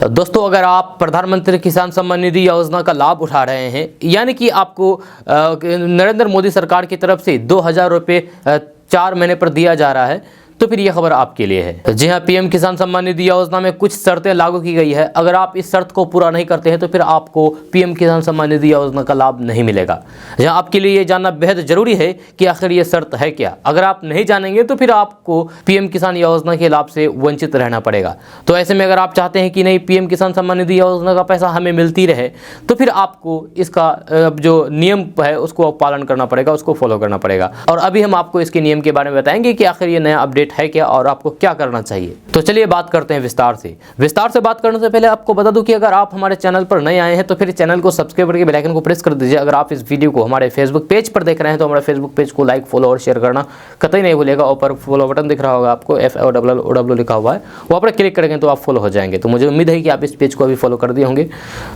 दोस्तों, अगर आप प्रधानमंत्री किसान सम्मान निधि योजना का लाभ उठा रहे हैं, यानी कि आपको नरेंद्र मोदी सरकार की तरफ से 2,000 रुपये 4 महीने पर दिया जा रहा है, तो फिर यह खबर आपके लिए है। जी हां, पीएम किसान सम्मान निधि योजना में कुछ शर्तें लागू की गई है। अगर आप इस शर्त को पूरा नहीं करते हैं तो फिर आपको पीएम किसान सम्मान निधि योजना का लाभ नहीं मिलेगा। जहां आपके लिए ये जानना बेहद जरूरी है कि आखिर ये शर्त है क्या। अगर आप नहीं जानेंगे तो फिर आपको पीएम किसान योजना के लाभ से वंचित रहना पड़ेगा। तो ऐसे में अगर आप चाहते हैं कि नहीं, पीएम किसान सम्मान निधि योजना का पैसा हमें मिलती रहे, तो फिर आपको इसका जो नियम है उसको पालन करना पड़ेगा, उसको फॉलो करना पड़ेगा। और अभी हम आपको इसके नियम के बारे में बताएंगे कि आखिर ये नया अपडेट है क्या और आपको क्या करना चाहिए। तो चलिए बात करते हैं विस्तार से बात करने से पहले आपको बता दूं कि अगर आप हमारे चैनल पर नए आए हैं तो फिर चैनल को सब्सक्राइब करके बेल आइकन को प्रेस कर दीजिए। अगर आप इस वीडियो को हमारे फेसबुक पेज पर देख रहे हैं तो हमारे फेसबुक पेज को लाइक, फॉलो और शेयर करना कतई नहीं भूलिएगा। ऊपर फॉलो बटन दिख रहा होगा आपको, FOLLOW लिखा हुआ है, वहाँ पर क्लिक करेंगे तो आप फॉलो हो जाएंगे। तो मुझे उम्मीद है कि आप इस पेज को अभी फॉलो कर दिए होंगे।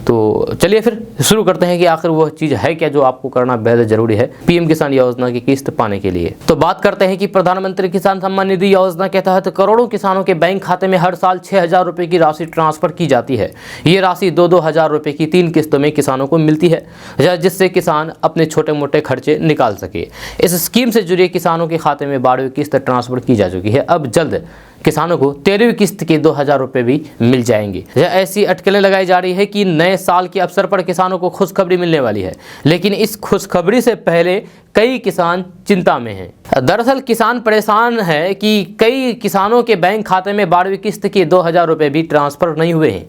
तो चलिए फिर शुरू करते हैं कि आखिर वह चीज़ है क्या जो आपको करना बेहद जरूरी है पीएम किसान योजना की किस्त पाने के लिए। तो बात करते हैं कि प्रधानमंत्री किसान सम्मान निधि योजना के तहत करोड़ों किसानों के बैंक खाते में हर साल 6,000 रुपए की राशि ट्रांसफर की जाती है। ये राशि 2-2 हज़ार रुपए की 3 किस्तों में किसानों को मिलती है, जिससे किसान अपने छोटे मोटे खर्चे निकाल सके। इस स्कीम से जुड़े किसानों के खाते में 12वीं किस्त ट्रांसफर की जा चुकी है। अब जल्द किसानों को 13वीं किस्त के 2,000 रुपए भी मिल जाएंगे। ऐसी अटकलें लगाई जा रही है कि नए साल के अवसर पर किसानों को खुशखबरी मिलने वाली है, लेकिन इस खुशखबरी से पहले कई किसान चिंता में हैं। दरअसल किसान परेशान है कि कई किसानों के बैंक खाते में 12वीं किस्त के 2,000 रुपए भी ट्रांसफर नहीं हुए हैं।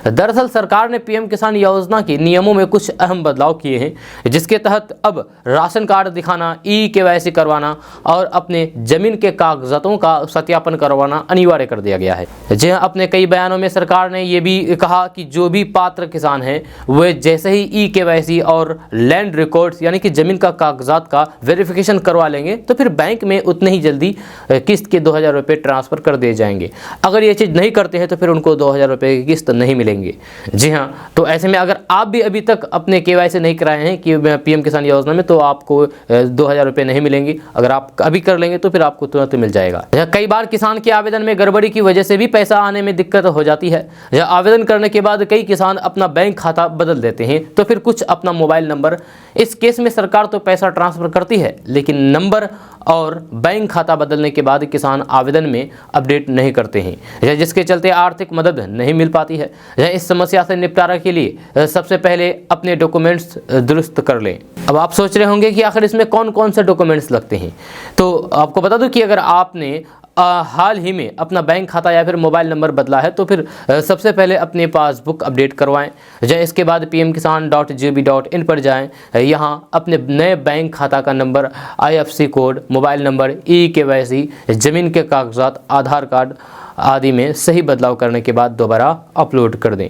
दरअसल सरकार ने पीएम किसान योजना के नियमों में कुछ अहम बदलाव किए हैं, जिसके तहत अब राशन कार्ड दिखाना, KYC करवाना और अपने जमीन के कागजातों का सत्यापन करवाना अनिवार्य कर दिया गया है। जी हां, अपने कई बयानों में सरकार ने यह भी कहा कि जो भी पात्र किसान हैं वे जैसे ही KYC और लैंड रिकॉर्ड्स यानी कि जमीन का कागजात का वेरिफिकेशन करवा लेंगे तो फिर बैंक में उतनी ही जल्दी किस्त के 2,000 रुपये ट्रांसफर कर दिए जाएंगे। अगर ये चीज़ नहीं करते हैं तो फिर उनको 2,000 रुपये की किस्त नहीं मिलेंगे। जी हाँ, तो ऐसे में अगर आप भी अभी तक अपने KYC नहीं कराए हैं कि पीएम किसान योजना में, तो आपको 2,000 रुपये नहीं मिलेंगे। अगर आप अभी कर लेंगे तो फिर आपको तुरंत मिल जाएगा। कई बार किसान के आवेदन में गड़बड़ी की वजह से भी पैसा आने में दिक्कत हो जाती है। आवेदन करने के बाद कई किसान अपना बैंक खाता बदल देते हैं तो फिर कुछ अपना मोबाइल नंबर। इस केस में सरकार तो पैसा ट्रांसफर करती है, लेकिन नंबर और बैंक खाता बदलने के बाद किसान आवेदन में अपडेट नहीं करते हैं, जिसके चलते आर्थिक मदद नहीं मिल पाती है। इस समस्या से निपटारा के लिए सबसे पहले अपने डॉक्यूमेंट्स दुरुस्त कर लें। अब आप सोच रहे होंगे कि आखिर इसमें कौन कौन से डॉक्यूमेंट्स लगते हैं। तो आपको बता दूं कि अगर आपने हाल ही में अपना बैंक खाता या फिर मोबाइल नंबर बदला है तो फिर सबसे पहले अपनी पासबुक अपडेट करवाएं। इसके बाद pmkisan.gov.in पर जाएं। यहाँ अपने नए बैंक खाता का number, IFSC code, mobile number, KYC, ज़मीन के कागजात, आधार कार्ड आदि में सही बदलाव करने के बाद दोबारा अपलोड कर दें।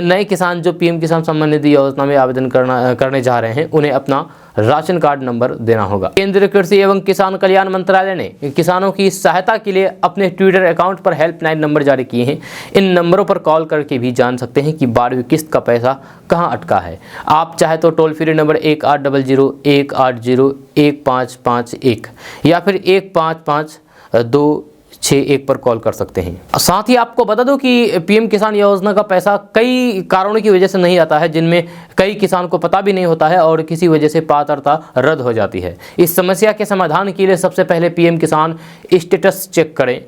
नए किसान जो पीएम किसान सम्मान निधि योजना में आवेदन करने जा रहे हैं उन्हें अपना राशन कार्ड नंबर देना होगा। केंद्रीय कृषि एवं किसान कल्याण मंत्रालय ने किसानों की सहायता के लिए अपने ट्विटर अकाउंट पर हेल्पलाइन नंबर जारी किए हैं। इन नंबरों पर कॉल करके भी जान सकते हैं कि 12वीं किस्त का पैसा कहां अटका है। आप चाहे तो टोल फ्री नंबर 1800-180-1551 या फिर 155-261 पर कॉल कर सकते हैं। साथ ही आपको बता दो कि पीएम किसान योजना का पैसा कई कारणों की वजह से नहीं आता है, जिनमें कई किसान को पता भी नहीं होता है और किसी वजह से पात्रता रद्द हो जाती है। इस समस्या के समाधान के लिए सबसे पहले पीएम किसान स्टेटस चेक करें।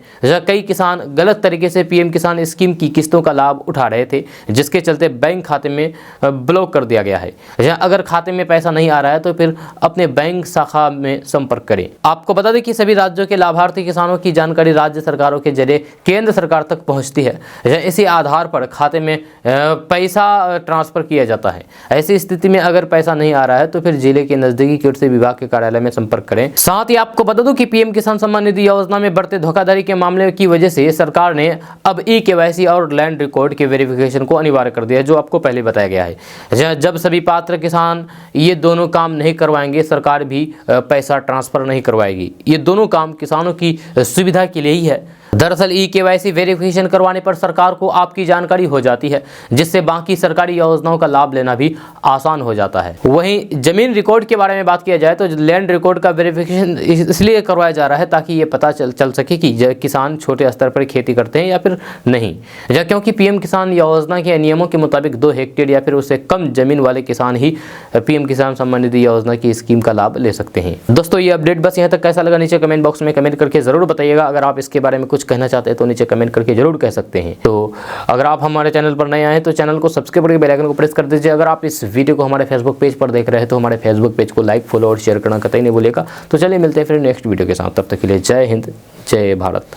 कई किसान गलत तरीके से पीएम किसान स्कीम की किस्तों का लाभ उठा रहे थे, जिसके चलते बैंक खाते में ब्लॉक कर दिया गया है। अगर खाते में पैसा नहीं आ रहा है तो फिर अपने बैंक शाखा में संपर्क करें। आपको बता दें कि सभी राज्यों के लाभार्थी किसानों की जानकारी राज्य सरकारों के जरिए केंद्र सरकार तक पहुंचती है। इसी आधार पर खाते में पैसा ट्रांसफर किया जाता है। ऐसी स्थिति में अगर पैसा नहीं आ रहा है तो फिर जिले के नजदीकी कृषि विभाग के कार्यालय में संपर्क करें। साथ ही आपको बता दूं कि पीएम किसान सम्मान निधि योजना में बढ़ते धोखाधड़ी के मामले की वजह से सरकार ने अब KYC और लैंड रिकॉर्ड के वेरिफिकेशन को अनिवार्य कर दिया है, जो आपको पहले बताया गया है। जब सभी पात्र किसान ये दोनों काम नहीं करवाएंगे, सरकार भी पैसा ट्रांसफर नहीं करवाएगी। ये दोनों काम किसानों की सुविधा के लिए ही है। दरअसल eKYC वेरिफिकेशन करवाने पर सरकार को आपकी जानकारी हो जाती है, जिससे बाकी सरकारी योजनाओं का लाभ लेना भी आसान हो जाता है। वहीं जमीन रिकॉर्ड के बारे में बात किया जाए तो लैंड रिकॉर्ड का वेरिफिकेशन इसलिए करवाया जा रहा है ताकि ये पता चल सके कि किसान छोटे स्तर पर खेती करते हैं या फिर नहीं, क्योंकि पीएम किसान योजना के नियमों के मुताबिक 2 हेक्टेयर या फिर उससे कम जमीन वाले किसान ही पीएम किसान सम्मान निधि योजना की स्कीम का लाभ ले सकते हैं। दोस्तों ये अपडेट बस यहाँ तक। कैसा लगा नीचे कमेंट बॉक्स में कमेंट करके जरूर बताइएगा। अगर आप इसके बारे में कुछ कहना चाहते हैं तो नीचे कमेंट करके जरूर कह सकते हैं। तो अगर आप हमारे चैनल पर नए आए तो चैनल को सब्सक्राइब करके बेल आइकन को प्रेस कर दीजिए। अगर आप इस वीडियो को हमारे फेसबुक पेज पर देख रहे हैं तो हमारे फेसबुक पेज को लाइक, फॉलो और शेयर करना कतई नहीं भूलिएगा। तो चलिए मिलते हैं फिर नेक्स्ट वीडियो के साथ। तब तक के लिए जय हिंद, जय भारत।